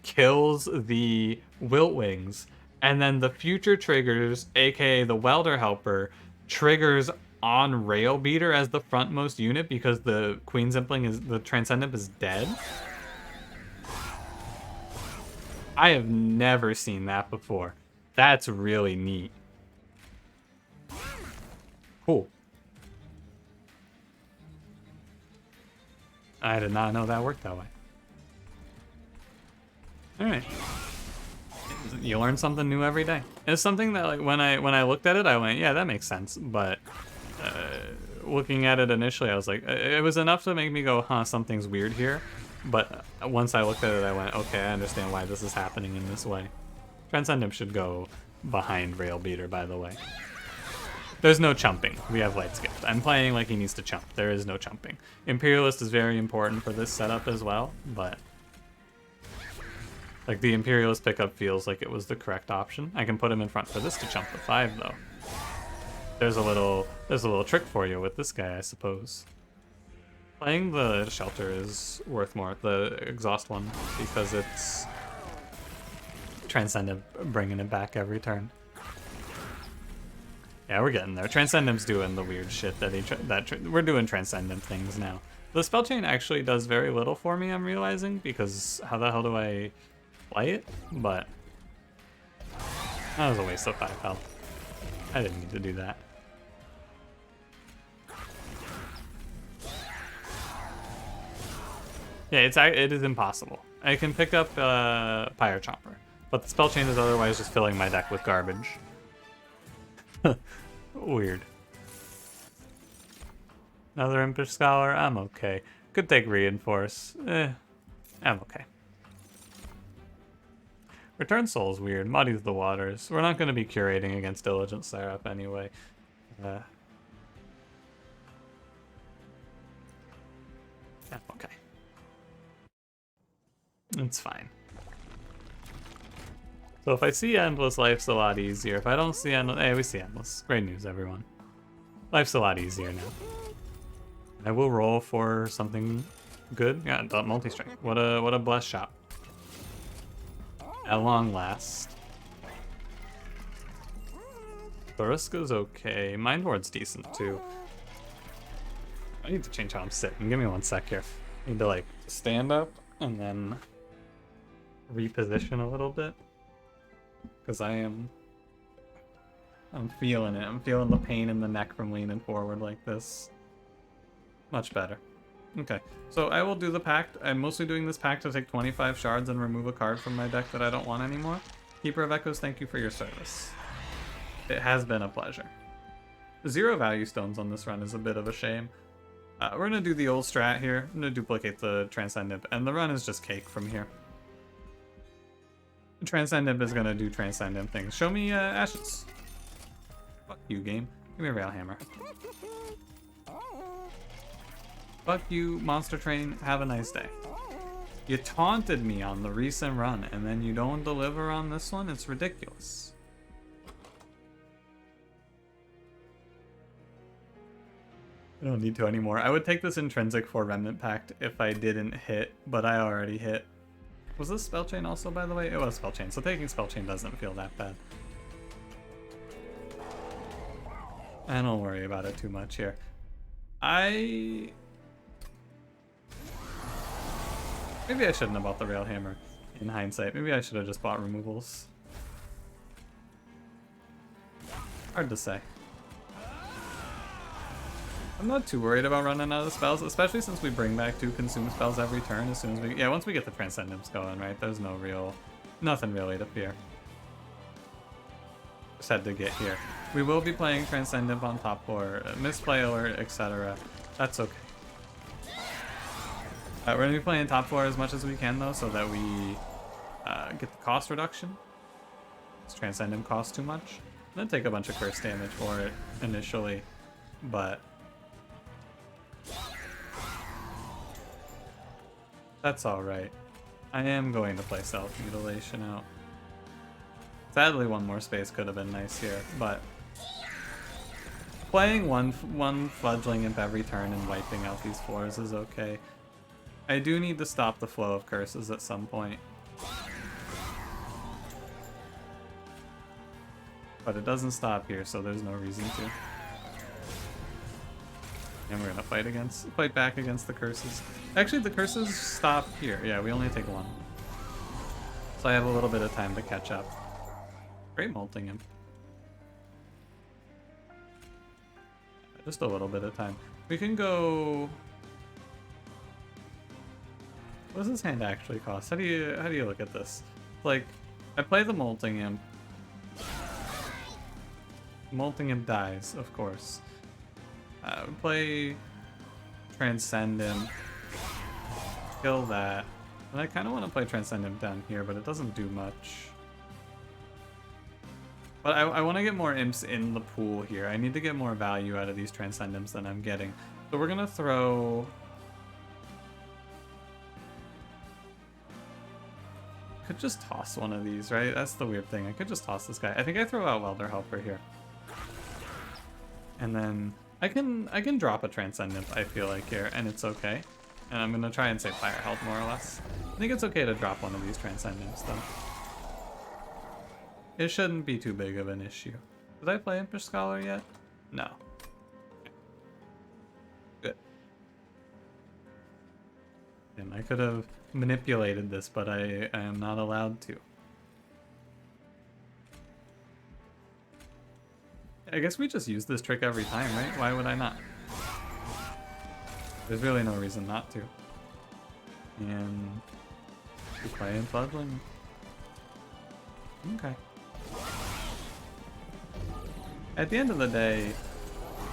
kills the Wiltwings. And then the future triggers, aka the Welder Helper, triggers on Railbeater as the frontmost unit because the Queen's Impling is... the Transcendimp is dead. I have never seen that before. That's really neat. Cool. I did not know that worked that way. Alright. You learn something new every day. It's something that, like, when I looked at it, I went, yeah, that makes sense. But looking at it initially, I was like, it was enough to make me go, huh, something's weird here. But once I looked at it, I went, okay, I understand why this is happening in this way. Transcendimp should go behind Railbeater, by the way. There's no chumping. We have Light's Gift. I'm playing like he needs to chump. There is no chumping. Imperialist is very important for this setup as well, but... like, the Imperialist pickup feels like it was the correct option. I can put him in front for this to chump the 5, though. There's a little trick for you with this guy, I suppose. Playing the Shelter is worth more, the Exhaust one, because it's Transcendimp bringing it back every turn. Yeah, we're getting there. Transcendimp's doing the weird shit that we're doing Transcendimp things now. The spell chain actually does very little for me, I'm realizing, because how the hell do I play it, but that was a waste of 5 health. I didn't need to do that. Yeah, it is impossible. I can pick up Pyre Chomper, but the spell chain is otherwise just filling my deck with garbage. Weird. Another Impish Scholar, I'm okay. Could take Reinforce. I'm okay. Return Soul's weird, muddies the waters. We're not going to be curating against Diligent Seraph anyway. Yeah, okay. It's fine. So if I see Endless, life's a lot easier. If I don't see Endless... Hey, we see Endless. Great news, everyone. Life's a lot easier now. I will roll for something good. Yeah, multi-strike. What a blessed shot. At long last. Thoriska's okay. Mind Ward's decent too. I need to change how I'm sitting. Give me 1 sec here. I need to like stand up and then reposition a little bit. Because I'm feeling it. I'm feeling the pain in the neck from leaning forward like this. Much better. Okay, so I will do the pact. I'm mostly doing this pact to take 25 shards and remove a card from my deck that I don't want anymore. Keeper of Echoes, thank you for your service. It has been a pleasure. 0 value stones on this run is a bit of a shame. We're going to do the old strat here. I'm going to duplicate the transcendimp, and the run is just cake from here. Transcendimp is going to do transcendimp things. Show me Ashes. Fuck you, game. Give me a Railhammer. Fuck you, Monster Train. Have a nice day. You taunted me on the recent run, and then you don't deliver on this one? It's ridiculous. I don't need to anymore. I would take this Intrinsic for Remnant Pact if I didn't hit, but I already hit. Was this Spell Chain also, by the way? It was Spell Chain, so taking Spell Chain doesn't feel that bad. I don't worry about it too much here. Maybe I shouldn't have bought the Railhammer in hindsight. Maybe I should have just bought removals. Hard to say. I'm not too worried about running out of spells, especially since we bring back 2 consume spells every turn as soon as we... Yeah, once we get the Transcendimps going, right? There's nothing really to fear. Just had to get here. We will be playing Transcendimp on top 4, misplay alert, etc. That's okay. We're going to be playing top 4 as much as we can, though, so that we get the cost reduction. This Transcendimp costs too much. I'm going to take a bunch of curse damage for it initially, but... that's alright. I am going to play Self-Mutilation out. Sadly, 1 more space could have been nice here, but... playing one Fledgling Imp every turn and wiping out these 4s is okay. I do need to stop the flow of curses at some point. But it doesn't stop here, so there's no reason to. And we're gonna fight back against the curses. Actually, the curses stop here. Yeah, we only take 1. So I have a little bit of time to catch up. Great molting him. Just a little bit of time. We can go... what does this hand actually cost? How do you look at this? Like, I play the Molting Imp. Molting Imp dies, of course. Play Transcendimp. Kill that. And I kind of want to play Transcendimp down here, but it doesn't do much. But I want to get more imps in the pool here. I need to get more value out of these Transcendimps than I'm getting. So we're going to throw... could just toss one of these, right? That's the weird thing. I could just toss this guy. I think I throw out Welder Helper here. And then I can drop a Transcendimp, I feel like, here, and it's okay. And I'm going to try and save fire health, more or less. I think it's okay to drop one of these Transcendimps, though. It shouldn't be too big of an issue. Did I play Impish Scholar yet? No. Good. And I could have manipulated this, but I am not allowed to. I guess we just use this trick every time, right? Why would I not? There's really no reason not to. And we play in fledgling. Okay. At the end of the day,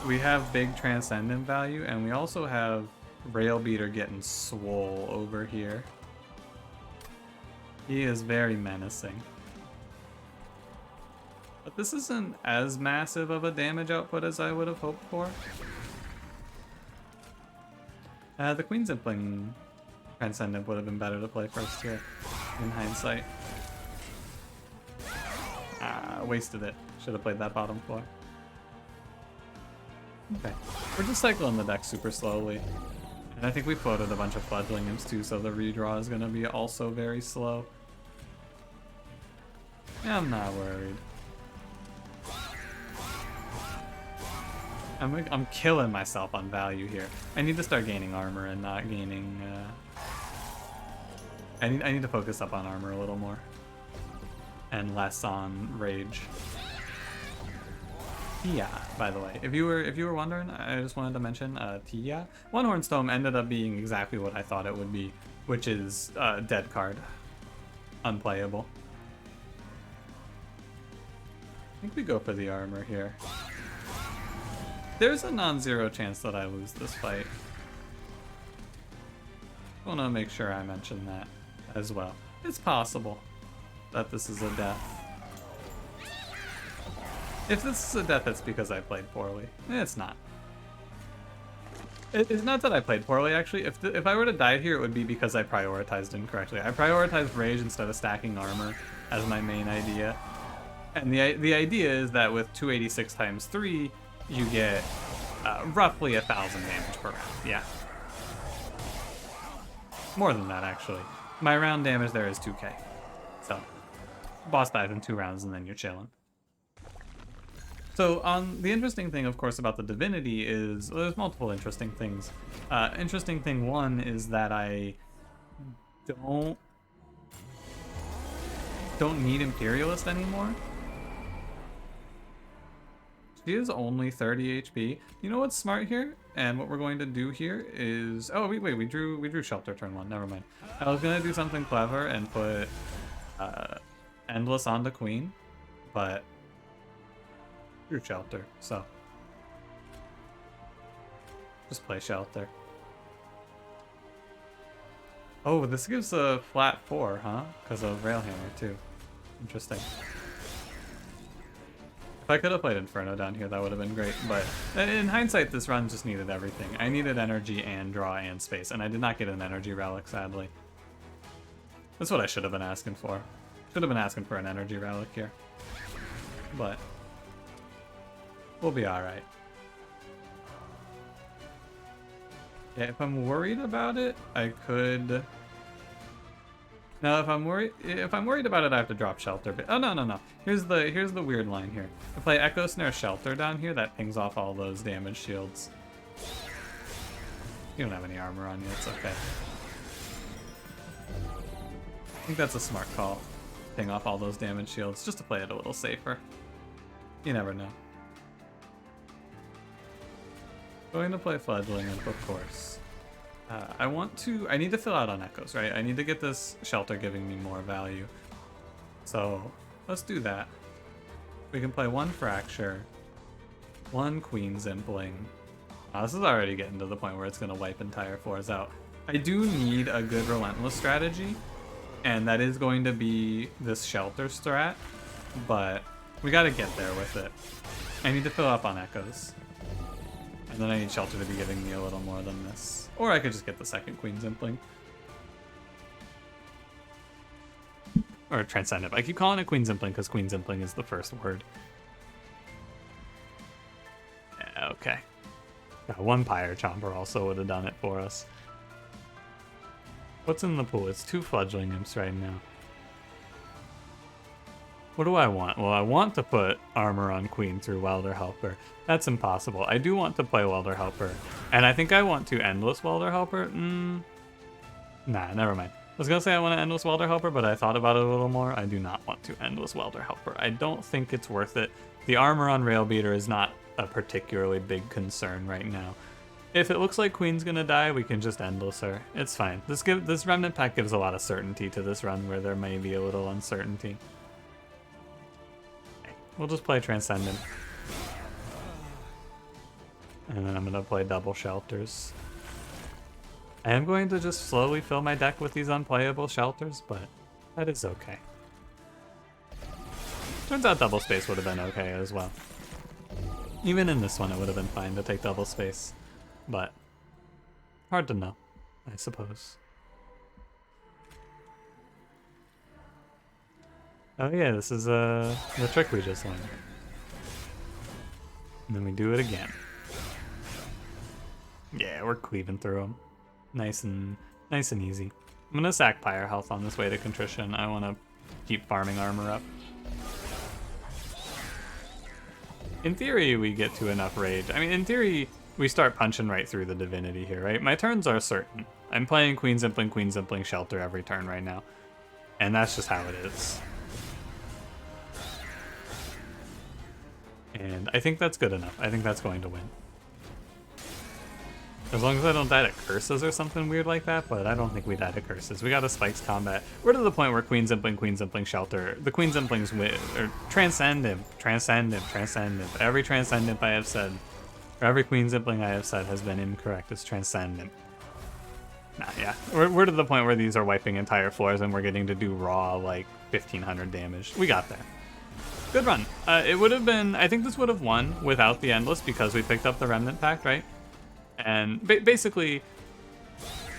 we have big transcendent value, and we also have Railbeater getting swole over here. He is very menacing. But this isn't as massive of a damage output as I would have hoped for. The Queen Zimpling Transcendent would have been better to play first here, in hindsight. Wasted it. Should have played that bottom floor. Okay, we're just cycling the deck super slowly. And I think we floated a bunch of Fledgling Imps too, so the redraw is going to be also very slow. I'm not worried. I'm killing myself on value here. I need to start gaining armor and not gaining... I need to focus up on armor a little more. And less on rage. Tia, by the way. If you were wondering, I just wanted to mention Tia. One Horned Tome ended up being exactly what I thought it would be, which is dead card. Unplayable. I think we go for the armor here. There's a non-zero chance that I lose this fight. I want to make sure I mention that as well. It's possible that this is a death. If this is a death, it's because I played poorly. It's not. It's not that I played poorly, actually. If I were to die here, it would be because I prioritized incorrectly. I prioritized rage instead of stacking armor as my main idea. And the idea is that with 286 times 3, you get roughly 1,000 damage per round. Yeah. More than that, actually. My round damage there is 2k. So, boss dies in 2 rounds and then you're chilling. So, the interesting thing, of course, about the Divinity is, well, there's multiple interesting things. Interesting thing 1 is that I don't need Imperialist anymore. She is only 30 HP. You know what's smart here? And what we're going to do here is... Oh, wait, we drew Shelter turn 1. Never mind. I was going to do something clever and put Endless onto Queen, but drew Shelter, so just play Shelter. Oh, this gives a flat 4, huh? Because of Railhammer, too. Interesting. If I could have played Inferno down here, that would have been great, but in hindsight, this run just needed everything. I needed energy and draw and space, and I did not get an energy relic, sadly. That's what I should have been asking for. Should have been asking for an energy relic here. But we'll be alright. Yeah, if I'm worried about it, I could... Now, if I'm worried about it, I have to drop Shelter. But oh no. Here's the weird line here. If I Echo Snare Shelter down here, that pings off all those damage shields. You don't have any armor on you. It's okay. I think that's a smart call. Ping off all those damage shields just to play it a little safer. You never know. Going to play Fledgling Imp, of course. I need to fill out on Echoes, right? I need to get this Shelter giving me more value. So, let's do that. We can play 1 Fracture, 1 Queen Zimpling. This is already getting to the point where it's going to wipe entire floors out. I do need a good Relentless strategy, and that is going to be this Shelter strat, but we got to get there with it. I need to fill up on Echoes. And then I need Shelter to be giving me a little more than this. Or I could just get the second Queen Zimpling. Or Transcendimp. I keep calling it Queen Zimpling because Queen Zimpling is the first word. Okay. Got 1 Pyre Chomper also would have done it for us. What's in the pool? It's 2 Fledgling Imps right now. What do I want? Well, I want to put armor on Queen through Welder Helper. That's impossible. I do want to play Welder Helper. And I think I want to Endless Welder Helper. Nah, never mind. was gonna say I want to Endless Welder Helper, but I thought about it a little more. I do not want to Endless Welder Helper. I don't think it's worth it. The armor on Rail Beater is not a particularly big concern right now. If it looks like Queen's gonna die, we can just Endless her. It's fine. This Remnant Pack gives a lot of certainty to this run where there may be a little uncertainty. Okay, we'll just play Transcendimp. And then I'm gonna play double Shelters. I am going to just slowly fill my deck with these unplayable Shelters, but that is okay. Turns out double space would have been okay as well. Even in this one, it would have been fine to take double space, but hard to know, I suppose. Oh yeah, this is the trick we just learned. And then we do it again. Yeah, we're cleaving through them. Nice and easy. I'm gonna sack Pyre Health on this way to Contrition. I want to keep farming armor up. In theory, we get to enough rage. I mean, in theory, we start punching right through the Divinity here, right? My turns are certain. I'm playing Queen Zimpling, Shelter every turn right now. And that's just how it is. And I think that's good enough. I think that's going to win. As long as I don't die to curses or something weird like that, but I don't think we die to curses. We got a Spikes combat. We're to the point where Queen Zimpling, Shelter. The Queen Zimplings win, or transcendimp. Every transcendimp I have said, or every Queen Zimpling I have said has been incorrect. It's transcendimp. Nah, yeah. We're to the point where these are wiping entire floors and we're getting to do raw, like, 1500 damage. We got there. Good run. It would have been, I think this would have won without the Endless because we picked up the Remnant Pack, right? And basically,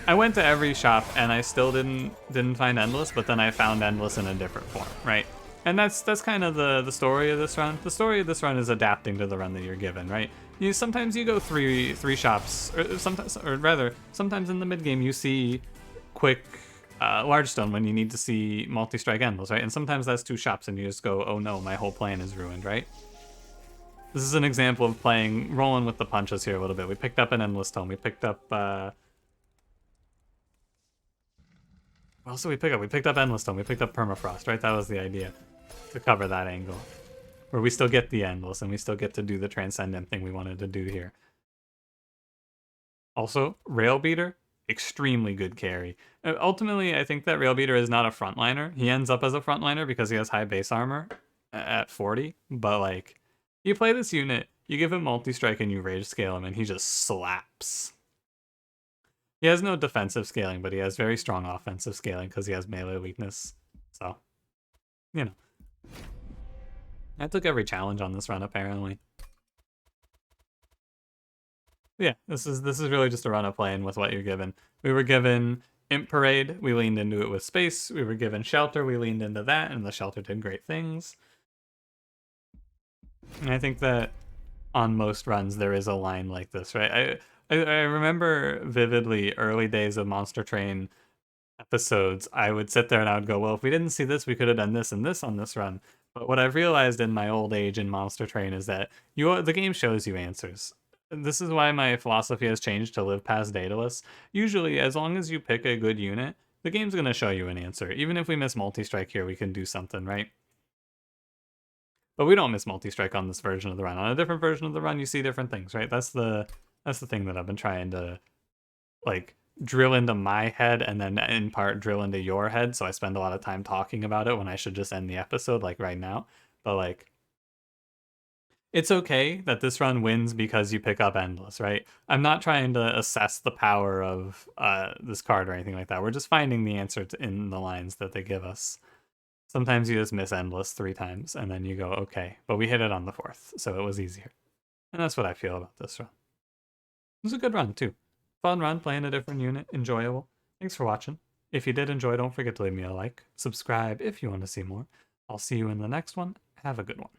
I went to every shop and I still didn't find Endless, but then I found Endless in a different form, right? And that's kind of the story of this run. The story of this run is adapting to the run that you're given, right? Sometimes you go three shops, or sometimes in the mid game you see quick large stone when you need to see multi-strike Endless, right? And sometimes that's 2 shops and you just go, oh no, my whole plan is ruined, right? This is an example of rolling with the punches here a little bit. We picked up an Endless Tome. We picked up, what else did we pick up? We picked up Endless Tome. We picked up Permafrost, right? That was the idea, to cover that angle. Where we still get the Endless, and we still get to do the Transcendent thing we wanted to do here. Also, Rail Beater, extremely good carry. Ultimately, I think that Rail Beater is not a frontliner. He ends up as a frontliner because he has high base armor at 40, but like, you play this unit, you give him multi-strike and you rage scale him and he just slaps. He has no defensive scaling, but he has very strong offensive scaling because he has melee weakness. So, you know. I took every challenge on this run apparently. Yeah, this is really just a run of playing with what you're given. We were given Imp Parade, we leaned into it with space. We were given Shelter, we leaned into that, and the Shelter did great things. And I think that on most runs there is a line like this, right? I remember vividly early days of Monster Train episodes. I would sit there and I would go, well, if we didn't see this, we could have done this and this on this run. But what I've realized in my old age in Monster Train is that the game shows you answers. This is why my philosophy has changed to live past Daedalus. Usually, as long as you pick a good unit, the game's going to show you an answer. Even if we miss multi-strike here, we can do something, right? But we don't miss multi-strike on this version of the run. On a different version of the run, you see different things, right? That's the thing that I've been trying to, like, drill into my head and then in part drill into your head, so I spend a lot of time talking about it when I should just end the episode, like right now. But, like, it's okay that this run wins because you pick up Endless, right? I'm not trying to assess the power of this card or anything like that. We're just finding the answer in the lines that they give us. Sometimes you just miss Endless 3 times, and then you go, okay. But we hit it on the 4th, so it was easier. And that's what I feel about this run. It was a good run, too. Fun run, playing a different unit, enjoyable. Thanks for watching. If you did enjoy, don't forget to leave me a like. Subscribe if you want to see more. I'll see you in the next one. Have a good one.